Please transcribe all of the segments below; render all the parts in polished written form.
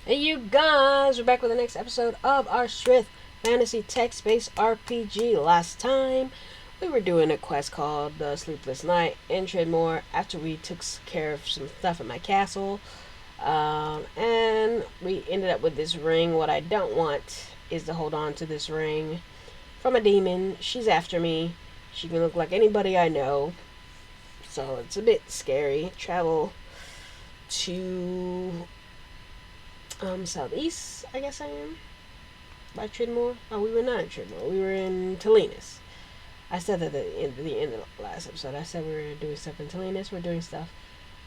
Hey you guys, we're back with the next episode of our Sryth fantasy text-based RPG. Last time, we were doing a quest called The Sleepless Night in Tredmore after we took care of some stuff at my castle. And we ended up with this ring. What I don't want is to hold on to this ring from a demon. She's after me. She can look like anybody I know. So it's a bit scary. Travel to southeast, I guess I am. By Tridmore? Oh, we were not in Tridmore. We were in Telenis. I said that at the end of the last episode. I said we were doing stuff in Telenis. We're doing stuff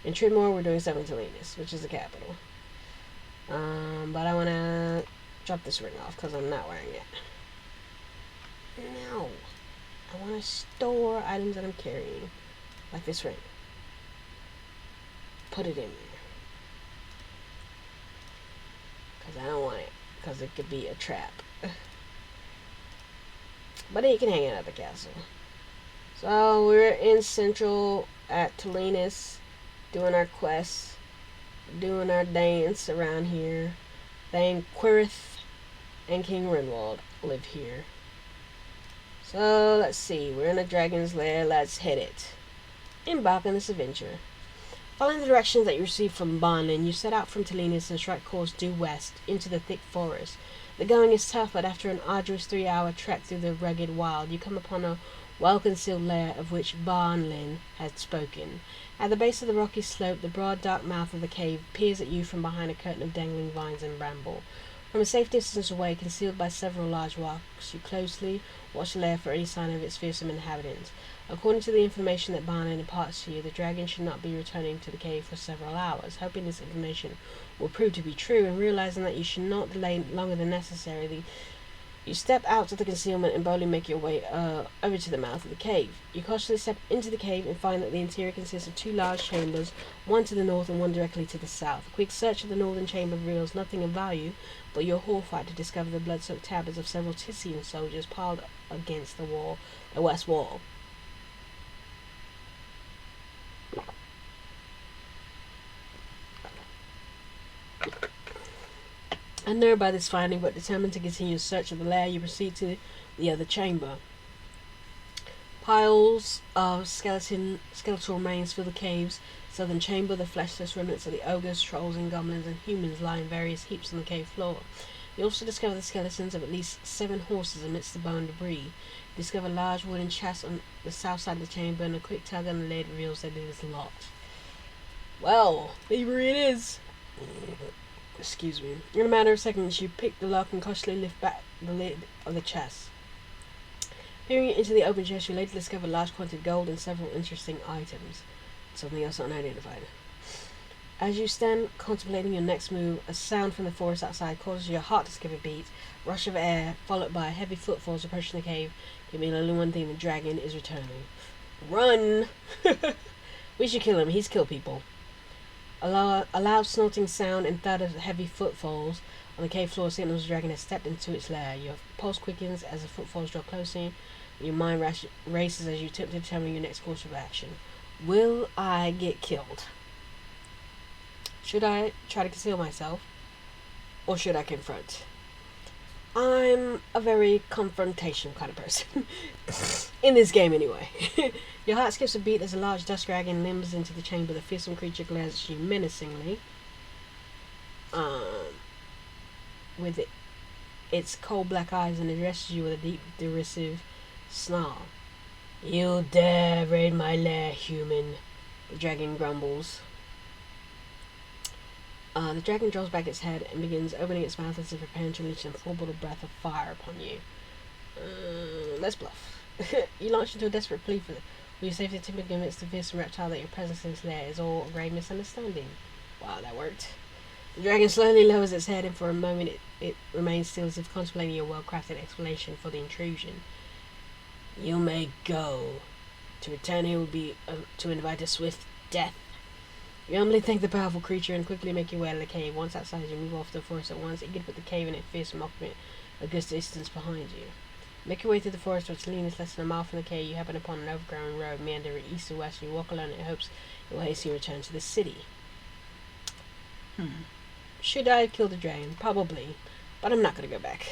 in Tridmore. We're doing stuff in Telenis, which is the capital. But I want to drop this ring off because I'm not wearing it. No. I want to store items that I'm carrying. Like this ring. Put it in there. Because I don't want it. Because it could be a trap. But you can hang it at the castle. So we're in Central at Telenis, doing our quests, doing our dance around here. Thane Quirith and King Renwald live here. So let's see, we're in a dragon's lair. Let's hit it. Embark on this adventure. Following the directions that you received from Bonlin, you set out from Telenis and strike course due west into the thick forest. The going is tough, but after an arduous 3-hour trek through the rugged wild, you come upon a well-concealed lair of which Barnlin had spoken. At the base of the rocky slope, the broad dark mouth of the cave peers at you from behind a curtain of dangling vines and bramble. From a safe distance away, concealed by several large rocks, you closely watch the lair for any sign of its fearsome inhabitants. According to the information that Barnlin imparts to you, the dragon should not be returning to the cave for several hours. Hoping this information will prove to be true, and realizing that you should not delay longer than necessary, you step out of the concealment and boldly make your way over to the mouth of the cave. You cautiously step into the cave and find that the interior consists of 2 large chambers, one to the north and one directly to the south. A quick search of the northern chamber reveals nothing of value, but you're horrified to discover the blood-soaked tabards of several Tissian soldiers piled against the west wall. Unnerved by this finding, but determined to continue the search of the lair, you proceed to the other chamber. Piles of skeletal remains fill the cave's southern chamber. The fleshless remnants of the ogres, trolls, and goblins and humans lie in various heaps on the cave floor. You also discover the skeletons of at least 7 horses amidst the bone debris. You discover a large wooden chest on the south side of the chamber, and a quick tug on the lid reveals that it is locked. Well, here it is. Excuse me. In a matter of seconds, you pick the lock and cautiously lift back the lid of the chest. Peering into the open chest, you later discover a large quantity of gold and several interesting items. Something else unidentified. As you stand contemplating your next move, a sound from the forest outside causes your heart to skip a beat. Rush of air, followed by heavy footfalls approaching the cave, give me only one thing: the dragon is returning. Run! We should kill him. He's killed people. A loud snorting sound and thud of heavy footfalls on the cave floor signals the dragon has stepped into its lair. Your pulse quickens as the footfalls draw closer, and your mind races as you attempt to determine your next course of action. Will I get killed? Should I try to conceal myself? Or should I confront? I'm a very confrontation kind of person. In this game, anyway. Your heart skips a beat as a large dust dragon limbs into the chamber. The fearsome creature glares at you menacingly. With its cold black eyes, and addresses you with a deep, derisive snarl. You dare raid my lair, human, the dragon grumbles. The dragon draws back its head and begins opening its mouth as if preparing to release a full-bottle breath of fire upon you. Let's bluff. You launch into a desperate plea for your safety, to convince the fearsome reptile that your presence in its lair is all a grave misunderstanding. Wow, that worked. The dragon slowly lowers its head, and for a moment it remains still, as if contemplating your well-crafted explanation for the intrusion. You may go. To return here would be to invite a swift death. You humbly thank the powerful creature and quickly make your way out of the cave. Once outside, you move off the forest at once, eager to put the cave and its fearsome occupant a good distance behind you. Make your way through the forest, which leans less than a mile from the cave. You happen upon an overgrown road meandering east and west, and you walk alone in hopes it will hasten your return to the city. Should I have killed the dragon? Probably. But I'm not gonna go back.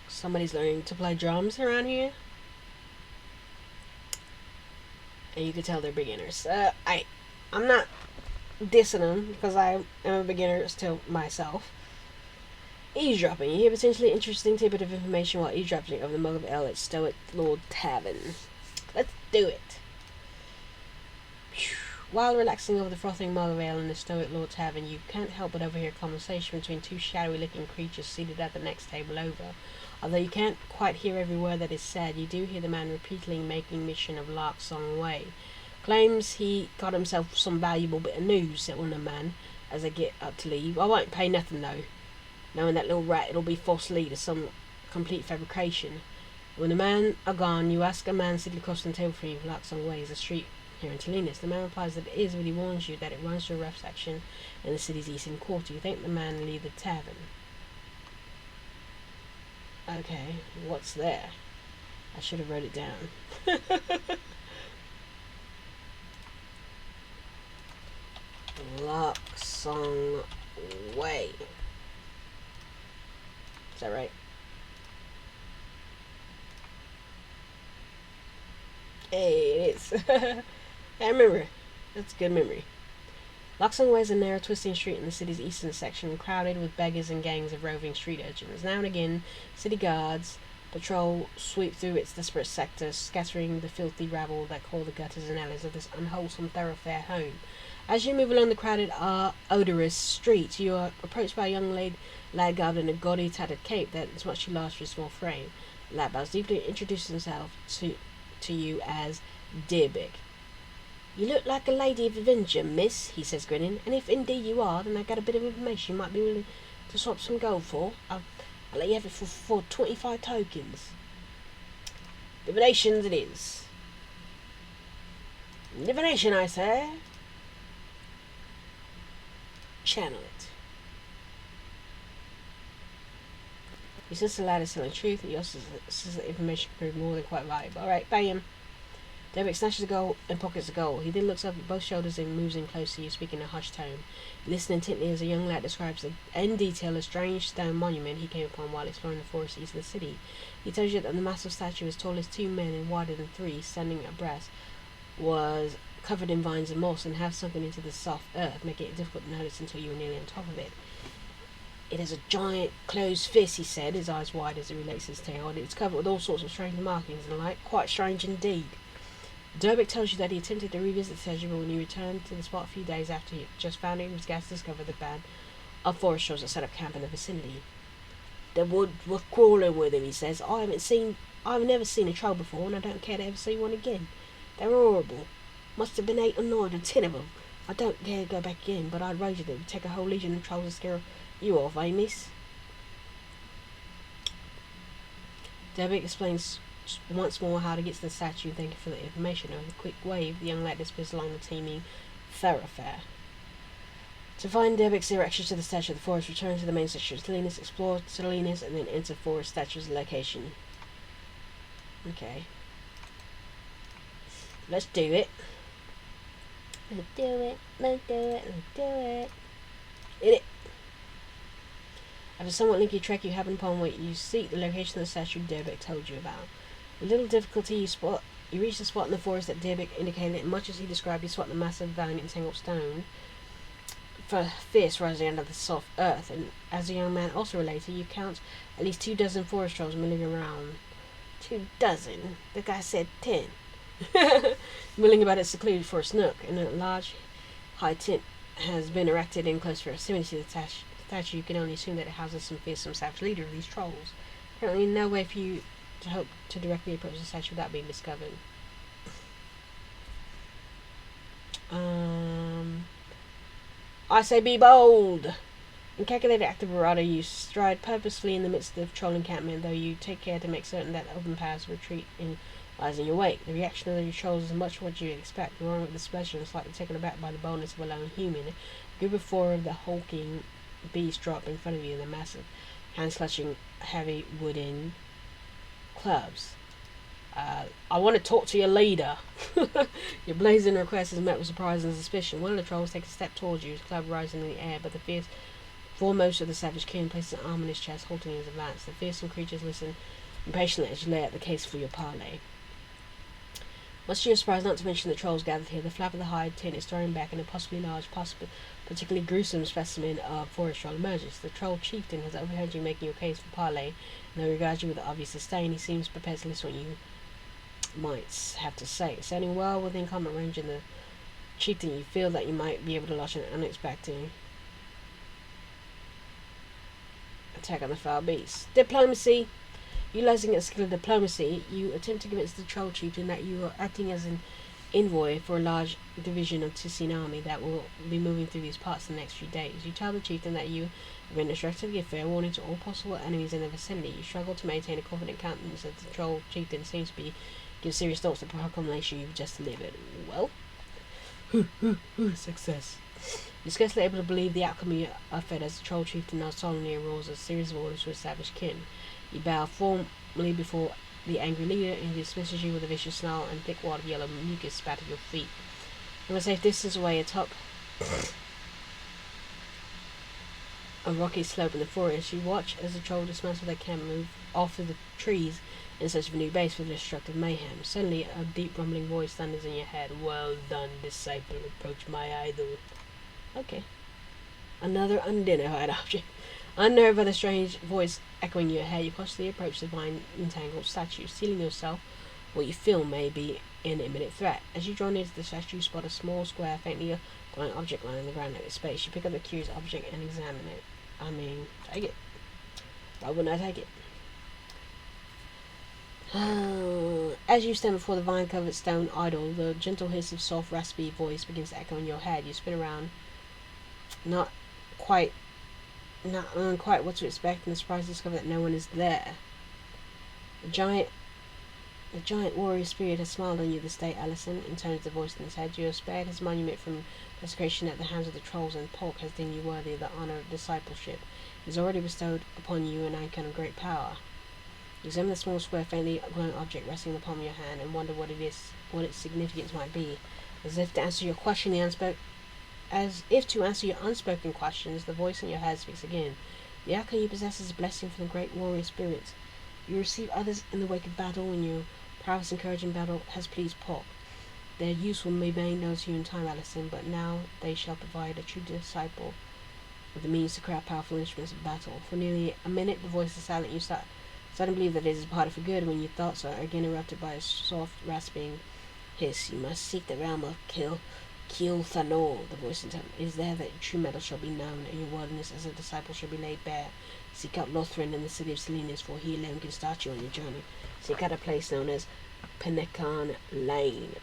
Somebody's learning to play drums around here. And you can tell they're beginners. I'm not dissing them because I am a beginner still myself. Eavesdropping. You hear potentially interesting tidbit of information while eavesdropping over the mug of ale at Stoic Lord Tavern. Let's do it. While relaxing over the frothing mug of ale in the Stoic Lord Tavern, you can't help but overhear a conversation between two shadowy-looking creatures seated at the next table over. Although you can't quite hear every word that is said, you do hear the man repeatedly making mention of Lark Song Way. Claims he got himself some valuable bit of news, said one of the men, as they get up to leave. I won't pay nothing, though. Knowing that little rat, it'll be false lead or some complete fabrication. When the men are gone, you ask a man sitting across the table from you if Lark Song Way is a street here in Talinas. The man replies that it is, but he warns you that it runs through a rough section in the city's eastern quarter. You think the man will leave the tavern. Okay, what's there? I should have wrote it down. Lark Song Way. Is that right? Hey, it is. I remember. That's a good memory. Lark Song Way is a narrow, twisting street in the city's eastern section, crowded with beggars and gangs of roving street urchins. Now and again, city guards patrol sweep through its disparate sectors, scattering the filthy rabble that call the gutters and alleys of this unwholesome thoroughfare home. As you move along the crowded, odorous streets, you are approached by a young lad garbed in a gaudy, tattered cape that is much too large for his small frame. The lad bows deeply and introduces himself to you as Dearbeck. "You look like a lady of adventure, miss," he says, grinning. "And if indeed you are, then I got a bit of information you might be willing to swap some gold for. I'll let you have it for 25 tokens. Divinations it is. Divination, I say. Channel it." He says the lad is telling the truth. He also says that information can prove more than quite valuable. Alright, pay him. Derek snatches the gold and pockets the gold. He then looks up at both shoulders and moves in close to you, speaking in a hushed tone. You listen intently as a young lad describes in detail a strange stone monument he came upon while exploring the forest east of the city. He tells you that the massive statue, as tall as 2 men and wider than 3, standing abreast, was covered in vines and moss and half sunken into the soft earth, making it difficult to notice until you were nearly on top of it. "It has a giant closed fist," he said, his eyes wide as he relates his tale, and it's covered with all sorts of strange markings and the like. Quite strange indeed. Derbeck tells you that he attempted to revisit the statue, but when he returned to the spot a few days after he had just found it, he was glad to discover the band of foresters that set up camp in the vicinity. "The wood was crawling with him," he says. I've never seen a troll before, and I don't care to ever see one again. They're horrible. Must have been 8 or 9 or 10 of them. I don't dare go back again, but I'd wager that it would take a whole legion of trolls to scare you off, eh, miss?" Derbeck explains once more how to get to the statue and thank you for the information. With a quick wave, the young lad disappears along the teeming thoroughfare. To find Derbeck's directions to the statue of the forest, return to the main section of Talinas, explore Talinas, and then enter forest statue's location. Okay. Let's do it. Let's do it. Let's do it. Let's do it. Hit it. After a somewhat lengthy trek, you happen upon what you seek, the location of the statue Derbeck told you about. With little difficulty, you reach the spot in the forest that Derbeck indicated, and much as he described, you spot the massive, valiant, entangled stone for fist rising out of the soft earth. And as the young man also related, you count at least 2 dozen forest trolls milling around. 2 dozen? The guy said 10. Milling about its secluded forest nook, and a large, high tent has been erected in close proximity to the statue. You can only assume that it houses some fearsome savage leader of these trolls. Apparently, no way for you to hope to directly approach the statue without being discovered. I say be bold! In calculated act of bravado, you stride purposefully in the midst of the troll encampment, though you take care to make certain that open paths of retreat lies in your wake. The reaction of the trolls is much what you expect, roaring with displeasure and slightly taken aback by the boldness of a lone human. A group of 4 of the hulking beasts drop in front of you, their massive hands clutching heavy wooden clubs. I want to talk to your leader. Your blazing request is met with surprise and suspicion. One of the trolls takes a step towards you, his club rising in the air, but the fierce foremost of the savage king places an arm on his chest, halting his advance. The fearsome creatures listen impatiently as you lay out the case for your parley. Much to your surprise, not to mention the trolls gathered here, the flap of the hide tin is thrown back and a possibly large, particularly gruesome specimen of forest troll emerges. The troll chieftain has overheard you making your case for parley, and though he regards you with obvious disdain, he seems prepared to listen to what you might have to say. Standing well within combat range in the chieftain, you feel that you might be able to launch an unexpected attack on the foul beast. Diplomacy. Utilizing a skill of diplomacy, you attempt to convince the troll chieftain that you are acting as an envoy for a large division of Tuscan army that will be moving through these parts in the next few days. You tell the chieftain that you have been instructed to give fair warning to all possible enemies in the vicinity. You struggle to maintain a confident countenance as the troll chieftain seems to be giving serious thoughts to the proclamation you've just delivered. Well, success. You're scarcely able to believe the outcome of your effort as the troll chieftain now solemnly rules a series of orders to his savage kin. You bow formally before the angry leader, and he dismisses you with a vicious snarl, and thick wad of yellow mucus spat at your feet. I'm a safe distance away atop a rocky slope in the forest, you watch as the troll dismantle their camp and move off through the trees in search of a new base for the destructive mayhem. Suddenly, a deep rumbling voice thunders in your head. Well done, disciple. Approach my idol. Okay. Another unidentified object. Unnerved by the strange voice echoing in your head, you cautiously approach the vine entangled statue, sealing yourself what you feel may be an imminent threat. As you draw near to the statue, you spot a small, square, faintly glowing object lying on the ground at its base. You pick up the curious object and examine it. I mean, take it. Why wouldn't I take it? As you stand before the vine-covered stone idol, the gentle hiss of soft, raspy voice begins to echo in your head. You spin around, not knowing quite what to expect, and surprised to discover that no one is there. The giant warrior spirit has smiled on you this day, Allison, intones the voice in his head. You have spared his monument from desecration at the hands of the trolls, and Palk has deemed you worthy of the honor of discipleship. He has already bestowed upon you an icon of great power. You examine the small, square, faintly glowing object resting in the palm of your hand, and wonder what its significance might be. As if to answer your unspoken questions, the voice in your head speaks again. The icon you possess is a blessing from the great warrior spirits. You receive others in the wake of battle when your prowess and courage in battle has pleased Palk. Their use will be made known to you in time, Allison, but now they shall provide a true disciple with the means to craft powerful instruments of battle. For nearly a minute the voice is silent. You start to believe that it is parted for good when your thoughts are again interrupted by a soft, rasping hiss. You must seek the realm of Kill Thanor, the voice intoned. It is there that true metal shall be known, and your worthiness as a disciple shall be laid bare. Seek out Lothrin in the city of Salinas, for he alone can start you on your journey. Seek out a place known as Pinnacan Lane.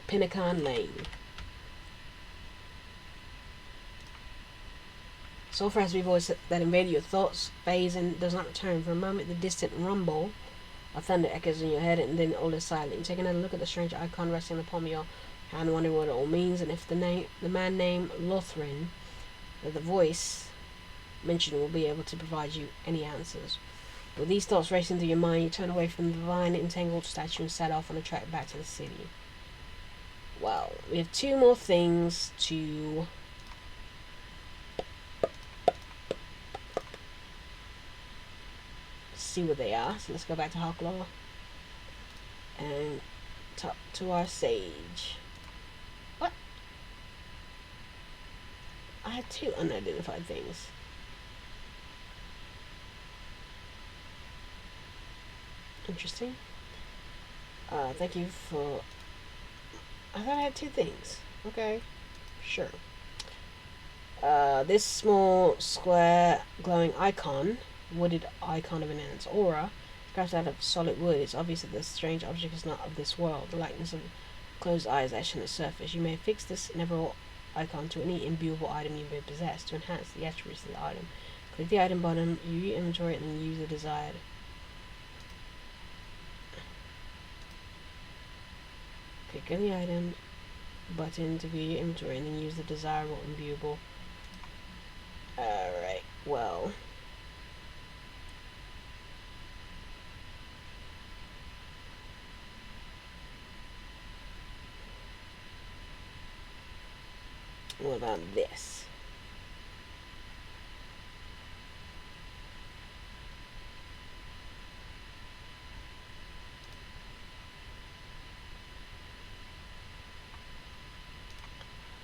So far as the voice that invaded your thoughts fades and does not return. For a moment, the distant rumble of thunder echoes in your head, and then all is silent. You take another look at the strange icon resting on the palm of your hand, wondering what it all means, and if the man named Lothrin, that the voice mentioned, will be able to provide you any answers. With these thoughts racing through your mind, you turn away from the vine entangled statue and set off on a trek back to the city. Well, we have two more things to see what they are. So let's go back to Hawklaw and talk to our sage. What? I have two unidentified things. Interesting. Thank you for... I thought I had two things. Okay. Sure. This small, square, glowing icon, wooded icon of an ant's aura, crafted out of solid wood. It's obvious that this strange object is not of this world. The likeness of closed eyes etched on its surface. You may fix this never icon to any imbuable item you may possess to enhance the attributes of the item. Click the item button, you re-inventory it, and then use the desired. Click on the item button to view your inventory, and then use the desirable imbuable. Alright, well. What about this?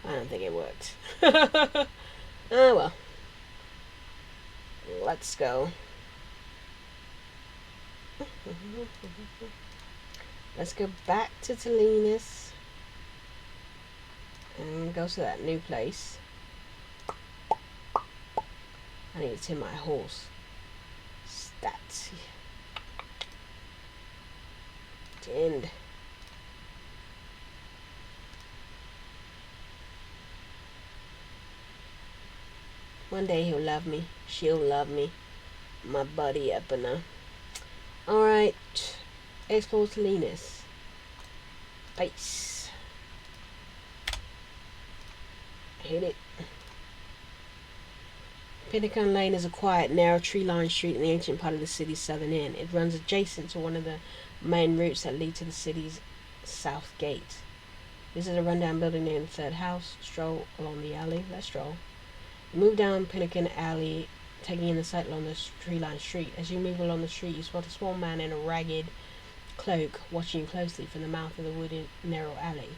I don't think it worked. Oh well. Let's go. Let's go back to Talinas and go to that new place. I need to tame my horse. Stats. End. One day he'll love me. She'll love me. My buddy up and Alright. Explore Talinas. Base. Hit it. Pinnacle Lane is a quiet, narrow, tree-lined street in the ancient part of the city's southern end. It runs adjacent to one of the main routes that lead to the city's south gate. This is a rundown building named the Third House. Stroll along the alley. Let's stroll. You move down Pinnacle Alley, taking in the sight along the tree-lined street. As you move along the street, you spot a small man in a ragged cloak watching you closely from the mouth of the wooded, narrow alley.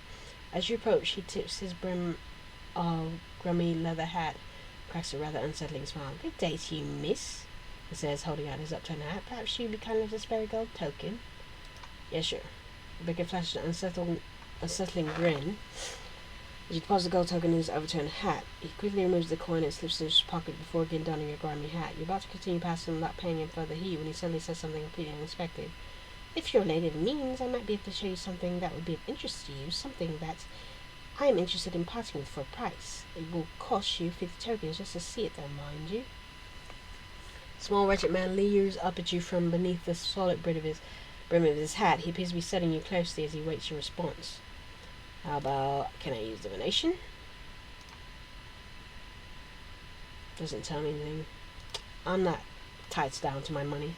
As you approach, he tips his brim of grimy leather hat, cracks a rather unsettling smile. "Good day to you, miss," he says, holding out his upturned hat. "Perhaps you'd be kind enough to spare a gold token?" "Yes, sure." Rebecca flashes an unsettling grin as you deposit the gold token in his overturned hat. He quickly removes the coin and slips it in his pocket before again donning your grimy hat. You're about to continue past him without paying him further heed when he suddenly says something completely unexpected. "If you're a lady of means, I might be able to show you something that would be of interest to you, something that I am interested in parting with for a price. It will cost you 50 tokens just to see it, though, mind you." Small wretched man leers up at you from beneath the solid brim of his hat. He appears to be studying you closely as he waits your response. "How about, can I use divination?" Doesn't tell me anything. I'm not tied down to my money.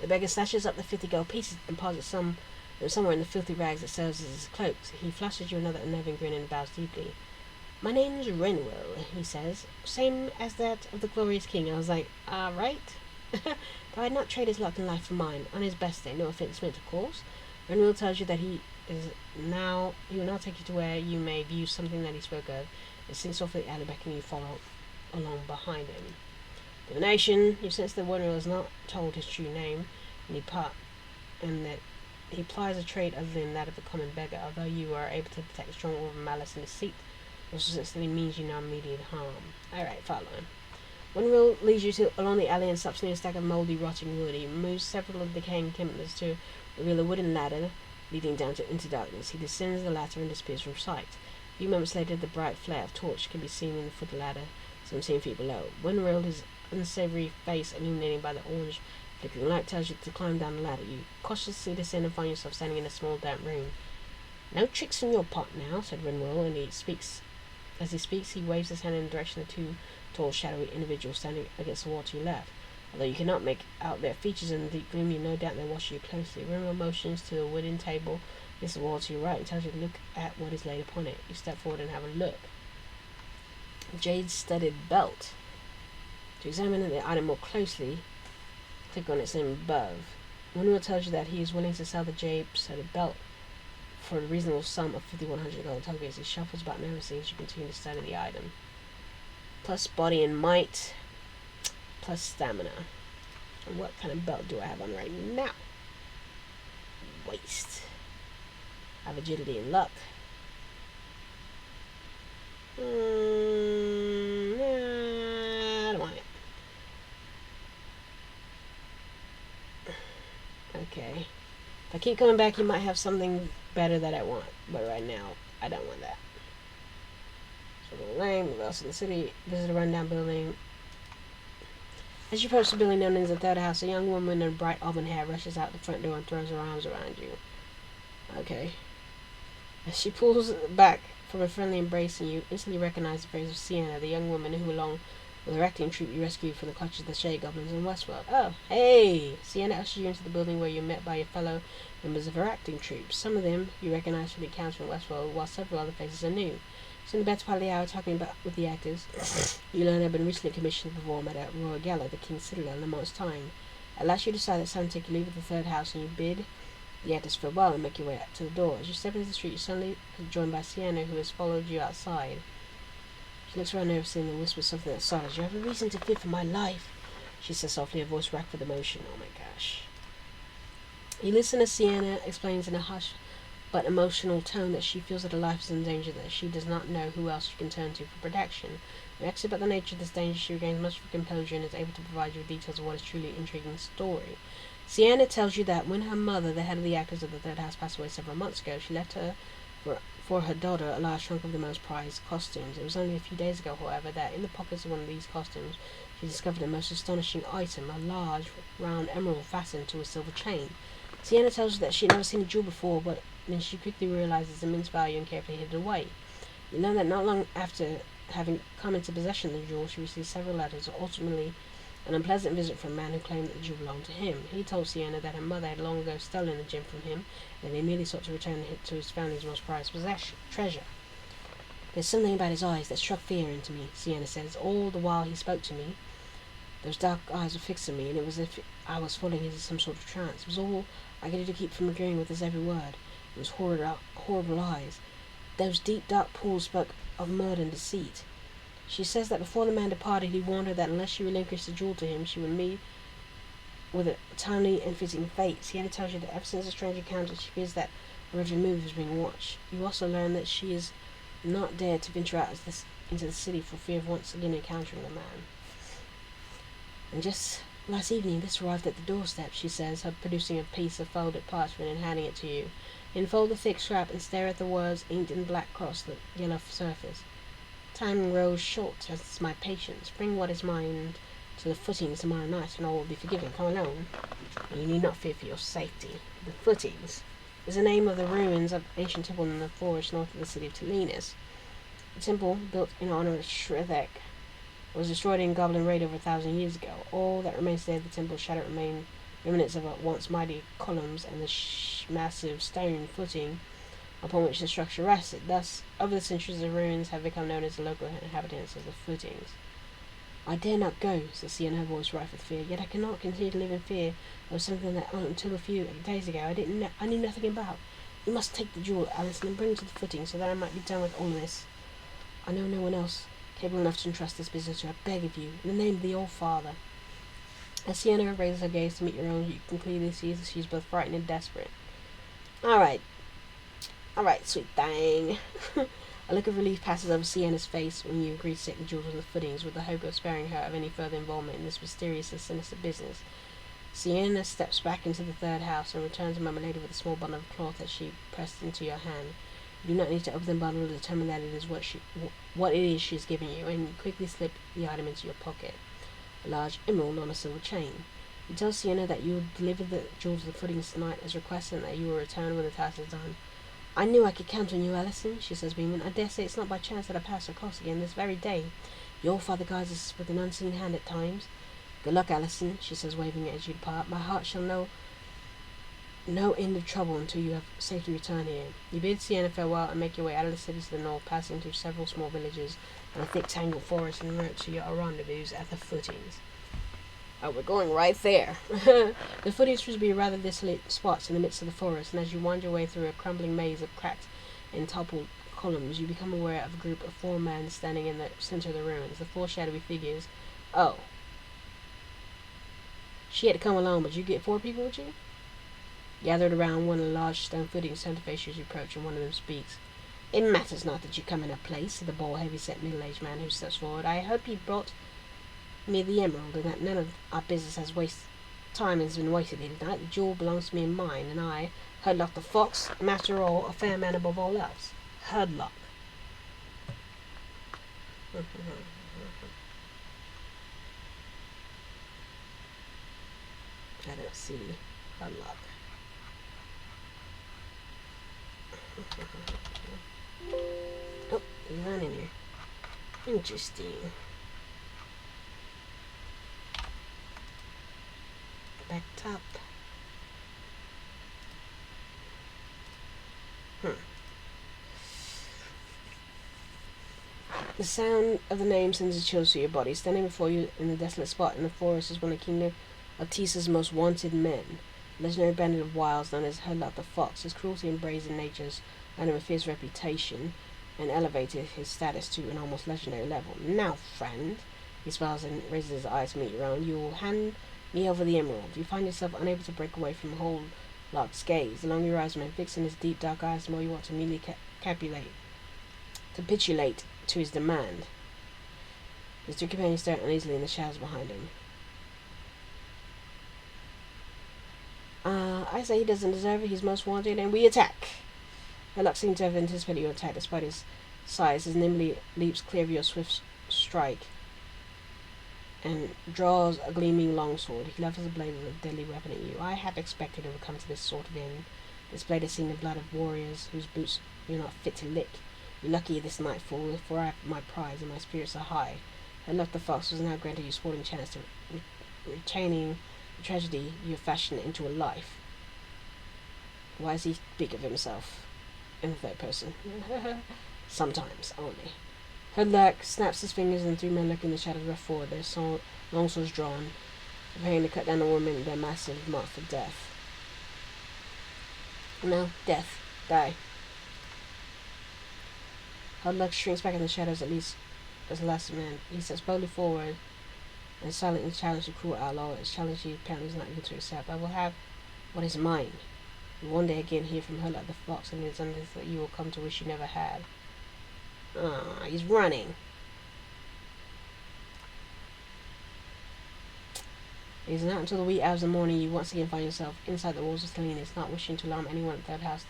The beggar snatches up the 50 gold pieces and deposits some somewhere in the filthy rags that serves as his cloak. He flashes you another unnerving grin and bows deeply. "My name's Renwell," he says. "Same as that of the glorious king." I was like, right? But I'd not trade his lot in life for mine. On his best day, no offense meant, of course. Renwell tells you that he will now take you to where you may view something that he spoke of, and sinks off the alley back and you follow along behind him. Divination. You sense that Renwell is not told his true name, and that he applies a trait other than that of a common beggar. Although you are able to detect a strong aura of malice and deceit, it also instantly means you no immediate harm. Alright, follow him. Renwell leads you along the alley and stops near a stack of mouldy, rotting wood. He removes several of the decaying timbers to reveal a wooden ladder leading down into darkness. He descends the ladder and disappears from sight. A few moments later, the bright flare of torch can be seen in the foot of the ladder, some 10 feet below. Renwell, his unsavory face illuminated by the orange flickering light, tells you to climb down the ladder. You cautiously descend and find yourself standing in a small, damp room. "No tricks in your pot now," said Renwell, and as he speaks, he waves his hand in the direction of 2 tall, shadowy individuals standing against the wall to your left. Although you cannot make out their features in the deep gloom, you no doubt they're watching you closely. Renwell motions to a wooden table against the wall to your right and tells you to look at what is laid upon it. You step forward and have a look. A jade-studded belt. To examine the item more closely, click on its name above. Renwell tells you that he is willing to sell the jade-studded belt for a reasonable sum of 5,100 gold tokens. He shuffles about nervously as you continue to study the item. Plus body and might, plus stamina. And what kind of belt do I have on right now? Waist. I have agility and luck. I don't want it. Okay. If I keep coming back, you might have something better that I want. But right now, I don't want that. So the lane, move else in the city, visit a rundown building. As you approach the building known as the Third House, a young woman in bright auburn hair rushes out the front door and throws her arms around you. Okay. As she pulls back from a friendly embrace, and you instantly recognize the face of Sienna, the young woman who, along with a recting troop you rescued from the clutches of the Shade Goblins in Westworld. Oh, hey! Sienna ushers you into the building where you're met by your fellow members of her acting troupe. Some of them you recognize from the encounter in Westworld, while several other faces are new. So in the better part of the hour talking about with the actors, you learn they've been recently commissioned to perform at a royal gala at the King's Citadel in a month's time. At last you decide it's time to take your leave of the third house, and you bid the actors farewell and make your way to the door. As you step into the street, you're suddenly joined by Sienna, who has followed you outside. She looks around nervously and whispers something that startles you. "I have a reason to fear for my life," she says softly, her voice racked with emotion. Oh my gosh. You listen as Sienna explains in a hushed but emotional tone that she feels that her life is in danger, that she does not know who else she can turn to for protection. When asked about the nature of this danger, she regains much of her composure and is able to provide you with details of what is truly an intriguing story. Sienna tells you that when her mother, the head of the actors of the third house, passed away several months ago, she left her for her daughter a large trunk of the most prized costumes. It was only a few days ago, however, that in the pockets of one of these costumes she discovered a most astonishing item, a large round emerald fastened to a silver chain. Sienna tells you that she had never seen a jewel before, but then she quickly realizes its immense value and carefully hid it away. You learn that not long after having come into possession of the jewel, she received several letters, ultimately an unpleasant visit from a man who claimed that the jewel belonged to him. He told Sienna that her mother had long ago stolen the gem from him, and they merely sought to return it to his family's most prized treasure. "There's something about his eyes that struck fear into me," Sienna says. "All the while he spoke to me, those dark eyes were fixed on me, and it was as if I was falling into some sort of trance. It was all I could do to keep from agreeing with his every word. It was horrible eyes. Those deep, dark pools spoke of murder and deceit." She says that before the man departed, he warned her that unless she relinquished the jewel to him, she would meet with a timely and fitting fate. Sienna tells you that ever since the strange encounter, she fears that her every move is being watched. You also learn that she is not dared to venture out into the city for fear of once again encountering the man. "And just last evening, this arrived at the doorstep," she says, her producing a piece of folded parchment and handing it to you. Unfold the thick strap and stare at the words inked in black across the yellow surface. "Time grows short, as is my patience. Bring what is mine to the footings tomorrow night, and all will be forgiven. Come alone, and you need not fear for your safety." The footings is the name of the ruins of an ancient temple in the forest north of the city of Telenus. The temple, built in honor of Sryth, was destroyed in goblin raid over 1,000 years ago. All that remains today of the temple's shattered remnants of once mighty columns and the massive stone footing upon which the structure rested. Thus, over the centuries, the ruins have become known as the local inhabitants as the footings. "I dare not go," says Sienna, her voice rife with fear. "Yet I cannot continue to live in fear of something that until a few days ago I knew nothing about. You must take the jewel, Alison, and bring it to the footing so that I might be done with all this. I know no one else capable enough to entrust this business to. I beg of you, in the name of the All Father." As Sienna raises her gaze to meet your own, you can clearly see that she's both frightened and desperate. Alright, sweet thing. A look of relief passes over Sienna's face when you agree to take the jewel to the footings, with the hope of sparing her of any further involvement in this mysterious and sinister business. Sienna steps back into the third house and returns a moment later with a small bundle of cloth that she pressed into your hand. You do not need to open the bundle to determine that it is what it is she is giving you, and you quickly slip the item into your pocket. A large emerald on a silver chain. You tell Sienna that you will deliver the jewel to the footings tonight as requested, and that you will return when the task is done. "I knew I could count on you, Alison," she says, beaming. "I dare say it's not by chance that I pass across again this very day. The All Father guides us with an unseen hand at times. Good luck, Alison," she says, waving it as you depart. "My heart shall know no end of trouble until you have safely returned here." You bid Sienna farewell and make your way out of the city to the north, passing through several small villages and a thick tangled forest en route to your rendezvous at the footings. Oh, we're going right there. The footings proves to be rather desolate spots in the midst of the forest, and as you wind your way through a crumbling maze of cracked and toppled columns, you become aware of a group of 4 men standing in the center of the ruins. The 4 shadowy figures. "Oh, she had to come alone, but you get 4 people with you?" Gathered around one of the large stone footings, turn to face you as you approach, and one of them speaks. "It matters not that you come in a place," said the bald, heavy-set, middle-aged man who steps forward. "I hope you brought me the emerald, and that none of our business time has been wasted here tonight. The jewel belongs to me and mine, and I, Hurdlock the Fox, am after all a fair man above all else. Hurdlock." I don't see Hurdlock. Oh, he's not in here. Interesting. backed up. The sound of the name sends a chill through your body. Standing before you in the desolate spot in the forest is one of King of Tisa's most wanted men. Legendary bandit of wilds known as Herlock the Fox. His cruelty and brazen natures earned him a fierce reputation and elevated his status to an almost legendary level. Now, friend, he smiles and raises his eyes to meet your own. You will hand me over the emerald. You find yourself unable to break away from Herlock's gaze. The longer your eyes remain fixed in his deep dark eyes, the more you want to immediately capitulate to his demand. His two companions stare uneasily in the shadows behind him. I say he doesn't deserve it. He's most wanted, and we attack. Herlock seems to have anticipated your attack. Despite his size, his nimbly leaps clear of your swift strike and draws a gleaming longsword. He levels the blade with a deadly weapon at you. I had expected it would come to this sort of end. This blade has seen the blood of warriors whose boots you're not fit to lick. You're lucky this nightfall, for I have my prize and my spirits are high. Herlock the Fox was now granted you sporting chance to retaining the tragedy you have fashioned into a life. Why does he speak of himself in the third person? Sometimes only. Herlock snaps his fingers and the three men look in the shadows rush forward, their longswords drawn, preparing to cut down the woman with their massive mark for death. No, death. Die. Herlock shrinks back in the shadows at least as the last man. He steps boldly forward and silently challenges the cruel outlaw. It's challenge he apparently is not able to accept. I will have what is mine. You will one day again hear from Herlock the Fox, and it is under that you will come to wish you never had. He's running. It is not until the wee hours of the morning you once again find yourself inside the walls of Salinas, not wishing to alarm anyone at the third house.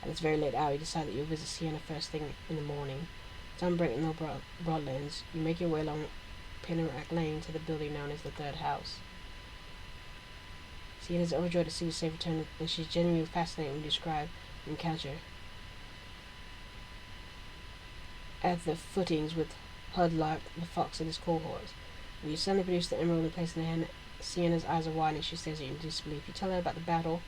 At this very late hour, you decide that you'll visit Sienna first thing in the morning. Sunbreak no broadlands, you make your way along Pinarack Lane to the building known as the third house. Sienna is overjoyed to see you safe return, and she's genuinely fascinated when you describe the encounter at the footings with Herlock the Fox and his cohorts. When you suddenly produce the emerald and place it in her hand, Sienna's eyes are wide and she stares at you in disbelief. You tell her about the battle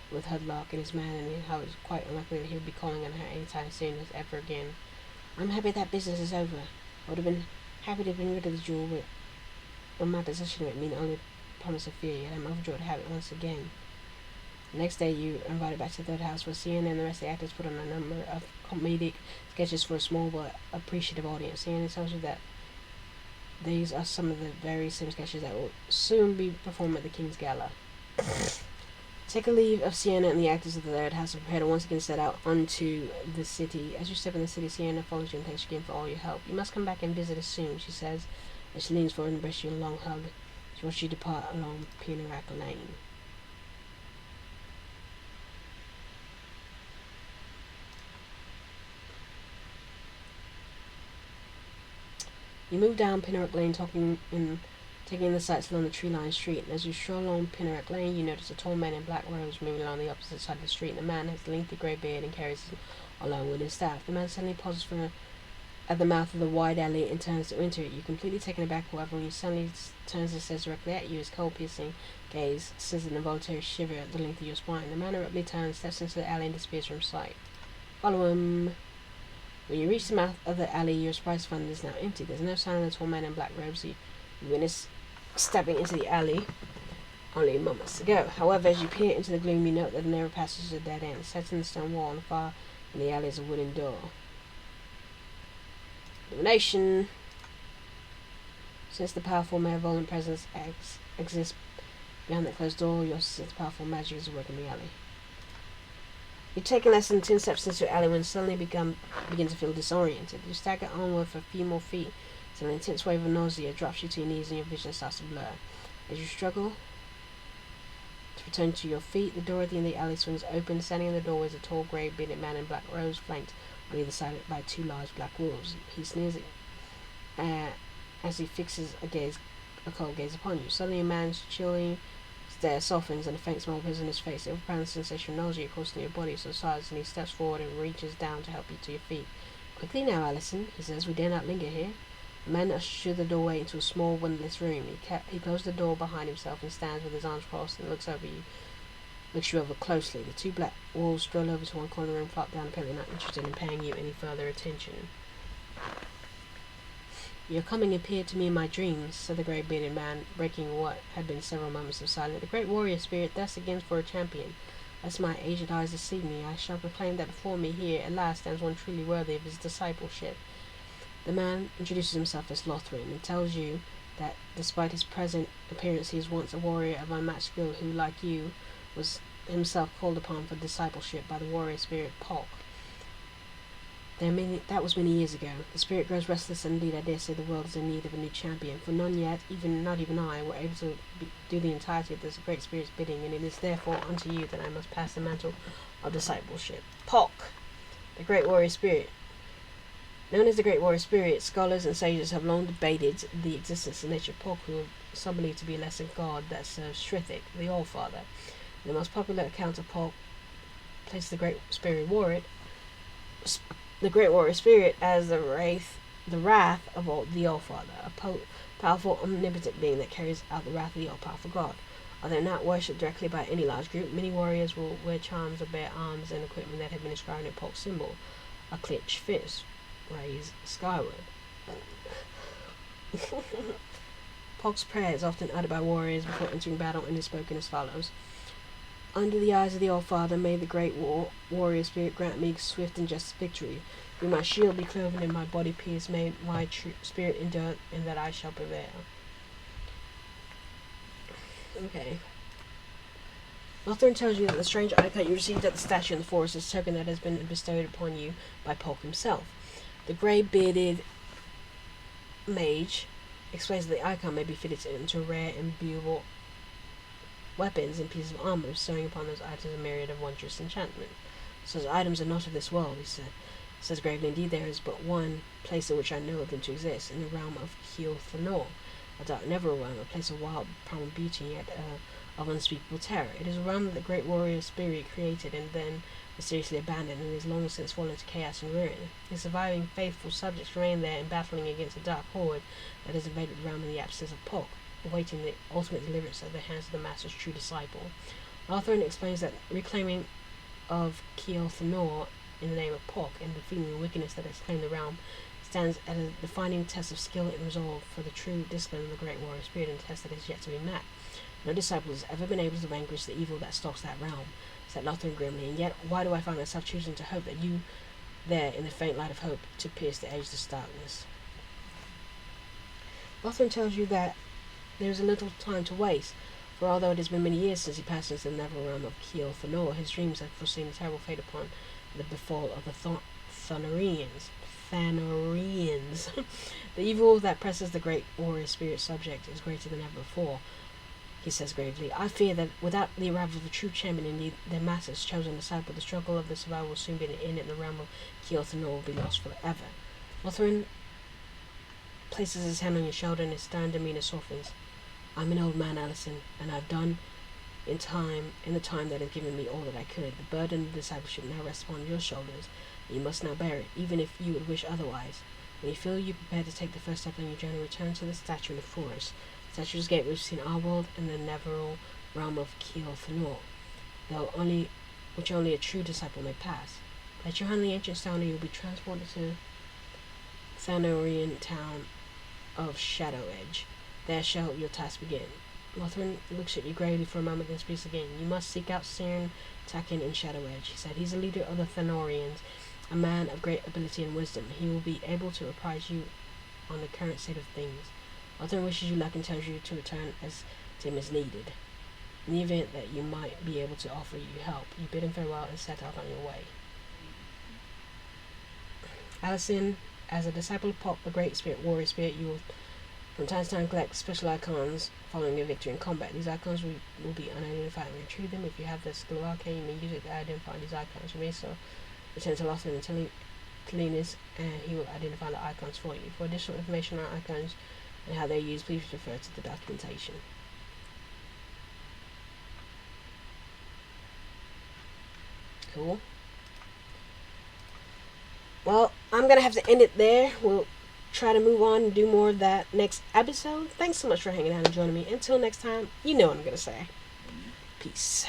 with Herlock and his man, and how it's quite unlikely that he'll be calling on her anytime soon as ever again. I'm happy that business is over. I would have been happy to have been rid of the jewel, but my possession of it mean only promise of fear, yet I'm overjoyed to have it once again. The next day you are invited back to the third house, where Sienna and the rest of the actors put on a number of comedic sketches for a small but appreciative audience. Sienna tells you that these are some of the very same sketches that will soon be performed at the King's Gala. Take a leave of Sienna and the actors of the third house and prepare to once again set out onto the city. As you step in the city, Sienna follows you and thanks you again for all your help. You must come back and visit us soon, she says, as she leans forward and embraces you in a long hug. She watches you depart along Pinarack Lane. You move down Pinarack Lane, taking in the sights along the tree-lined street, and as you stroll along Pinarack Lane, you notice a tall man in black robes moving along the opposite side of the street. The man has a lengthy grey beard and carries a long wooden staff. The man suddenly pauses at the mouth of the wide alley and turns to enter it. You're completely taken aback, however, when he suddenly turns and stares directly at you. His cold-piercing gaze sends an involuntary shiver at the length of your spine. The man abruptly turns, steps into the alley, and disappears from sight. Follow him. When you reach the mouth of the alley, you're surprised to find it is now empty. There's no sign of the tall man in black robes you witness stepping into the alley only moments ago. However, as you peer into the gloom, you note that the narrow passage is a dead end. Set in the stone wall on the far in the alley is a wooden door. Illumination. Since the powerful malevolent presence exists behind that closed door, your sense of powerful magic is at work in the alley. You've taken less than 10 steps into the alley when suddenly begin to feel disoriented. You stagger onward for a few more feet, so an intense wave of nausea drops you to your knees and your vision starts to blur. As you struggle to return to your feet, the door at the end of the alley swings open. Standing in the doorway is a tall, grey, bearded man in black robes, flanked on either side by two large black wolves. He sneers as he fixes a cold gaze upon you. Suddenly a man's chilling stare softens and a faint smile appears on his face. The overpowering sensation of nausea coursing through your body subsides, and he steps forward and reaches down to help you to your feet. Quickly now, Allison, he says, we dare not linger here. The man ushered the doorway into a small, windowless room. He closed the door behind himself and stands with his arms crossed and looks you over closely. The two black wolves stroll over to one corner of the room, flop down, apparently not interested in paying you any further attention. Your coming appeared to me in my dreams, said the grey bearded man, breaking what had been several moments of silence. The great warrior spirit thus again for a champion. Lest my aged eyes deceive me, I shall proclaim that before me here at last stands one truly worthy of his discipleship. The man introduces himself as Lothrin and tells you that despite his present appearance he is once a warrior of unmatched skill who, like you, was himself called upon for discipleship by the warrior spirit Palk. That was many years ago. The spirit grows restless, and indeed I dare say the world is in need of a new champion, for none yet, not even I, were able to do the entirety of this great spirit's bidding, and it is therefore unto you that I must pass the mantle of discipleship. Palk, the great warrior spirit. Known as the great warrior spirit, scholars and sages have long debated the existence and nature of Palk, who some believe to be a lesser god that serves Sryth, the All-Father. The most popular account of Palk places the great warrior spirit as the wrath of the All-Father, a powerful, omnipotent being that carries out the wrath of the all-powerful God. Although not worshipped directly by any large group, many warriors will wear charms or bear arms and equipment that have been inscribed in Palk's symbol, a clenched fist raised skyward. Palk's prayer is often uttered by warriors before entering battle and is spoken as follows. Under the eyes of the All-Father, may the great warrior spirit grant me swift and just victory. May my shield be cloven and my body pierced. May my spirit endure, and that I shall prevail. Okay. Lothrin tells you that the strange icon you received at the statue in the forest is a token that has been bestowed upon you by Palk himself. The grey-bearded mage explains that the icon may be fitted into rare and beautiful weapons and pieces of armor, bestowing upon those items a myriad of wondrous enchantment. So those items are not of this world, he says gravely. Indeed, there is but one place in which I know of them to exist, in the realm of Keothanor, a dark never realm, a place of wild, primal beauty, yet of unspeakable terror. It is a realm that the great warrior spirit created and then mysteriously abandoned, and is long since fallen to chaos and ruin. His surviving faithful subjects remain there, in battling against a dark horde that has invaded the realm in the absence of Palk, awaiting the ultimate deliverance at the hands of the Master's true disciple. Lothrin explains that reclaiming of Keothanor in the name of Palk and defeating the wickedness that has claimed the realm stands at a defining test of skill and resolve for the true discipline of the great warrior spirit, and a test that is yet to be met. No disciple has ever been able to vanquish the evil that stalks that realm, said Lothrin grimly, and yet why do I find myself choosing to hope that you there in the faint light of hope to pierce the ageless darkness? Lothrin tells you that there is a little time to waste, for although it has been many years since he passed into the nether realm of Keothanor, his dreams have foreseen a terrible fate upon the befall of the Thanorians. The evil that presses the great warrior spirit subject is greater than ever before, he says gravely. I fear that without the arrival of a true champion, indeed their Master's chosen disciple, the struggle of the survival will soon be in the realm of Keothanor will be lost forever. Lothrin places his hand on your shoulder and his stern demeanor softens. I'm an old man, Alison, and I've done in the time that has given me all that I could. The burden of discipleship now rests upon your shoulders, and you must now bear it, even if you would wish otherwise. When you feel you prepare to take the first step on your journey, return to the statue in the forest. The statue's gate between our world and the nether realm of Keothanor, which only a true disciple may pass. Let your hand the ancient stone, and you will be transported to Thanorian town of Shadow Edge. There shall your task begin. Lothrin looks at you gravely for a moment, then speaks again. You must seek out Cyrn, Takin, and Shadow Edge, he said. He's a leader of the Thanorians, a man of great ability and wisdom. He will be able to apprise you on the current state of things. Lothrin wishes you luck and tells you to return as Tim is needed. In the event that you might be able to offer you help, you bid him farewell and set out on your way. Alison, as a disciple of Palk, the great warrior spirit, you will from time to time collect special icons following your victory in combat. These icons will be unidentified when you retrieve them. If you have the skill of arcane, you may use it to identify these icons. You may so return to Lothrin and Telinus, and he will identify the icons for you. For additional information on icons and how they're used, please refer to the documentation. Cool. Well, I'm going to have to end it there. We'll try to move on and do more of that next episode. Thanks so much for hanging out and joining me. Until next time, you know what I'm going to say. Peace.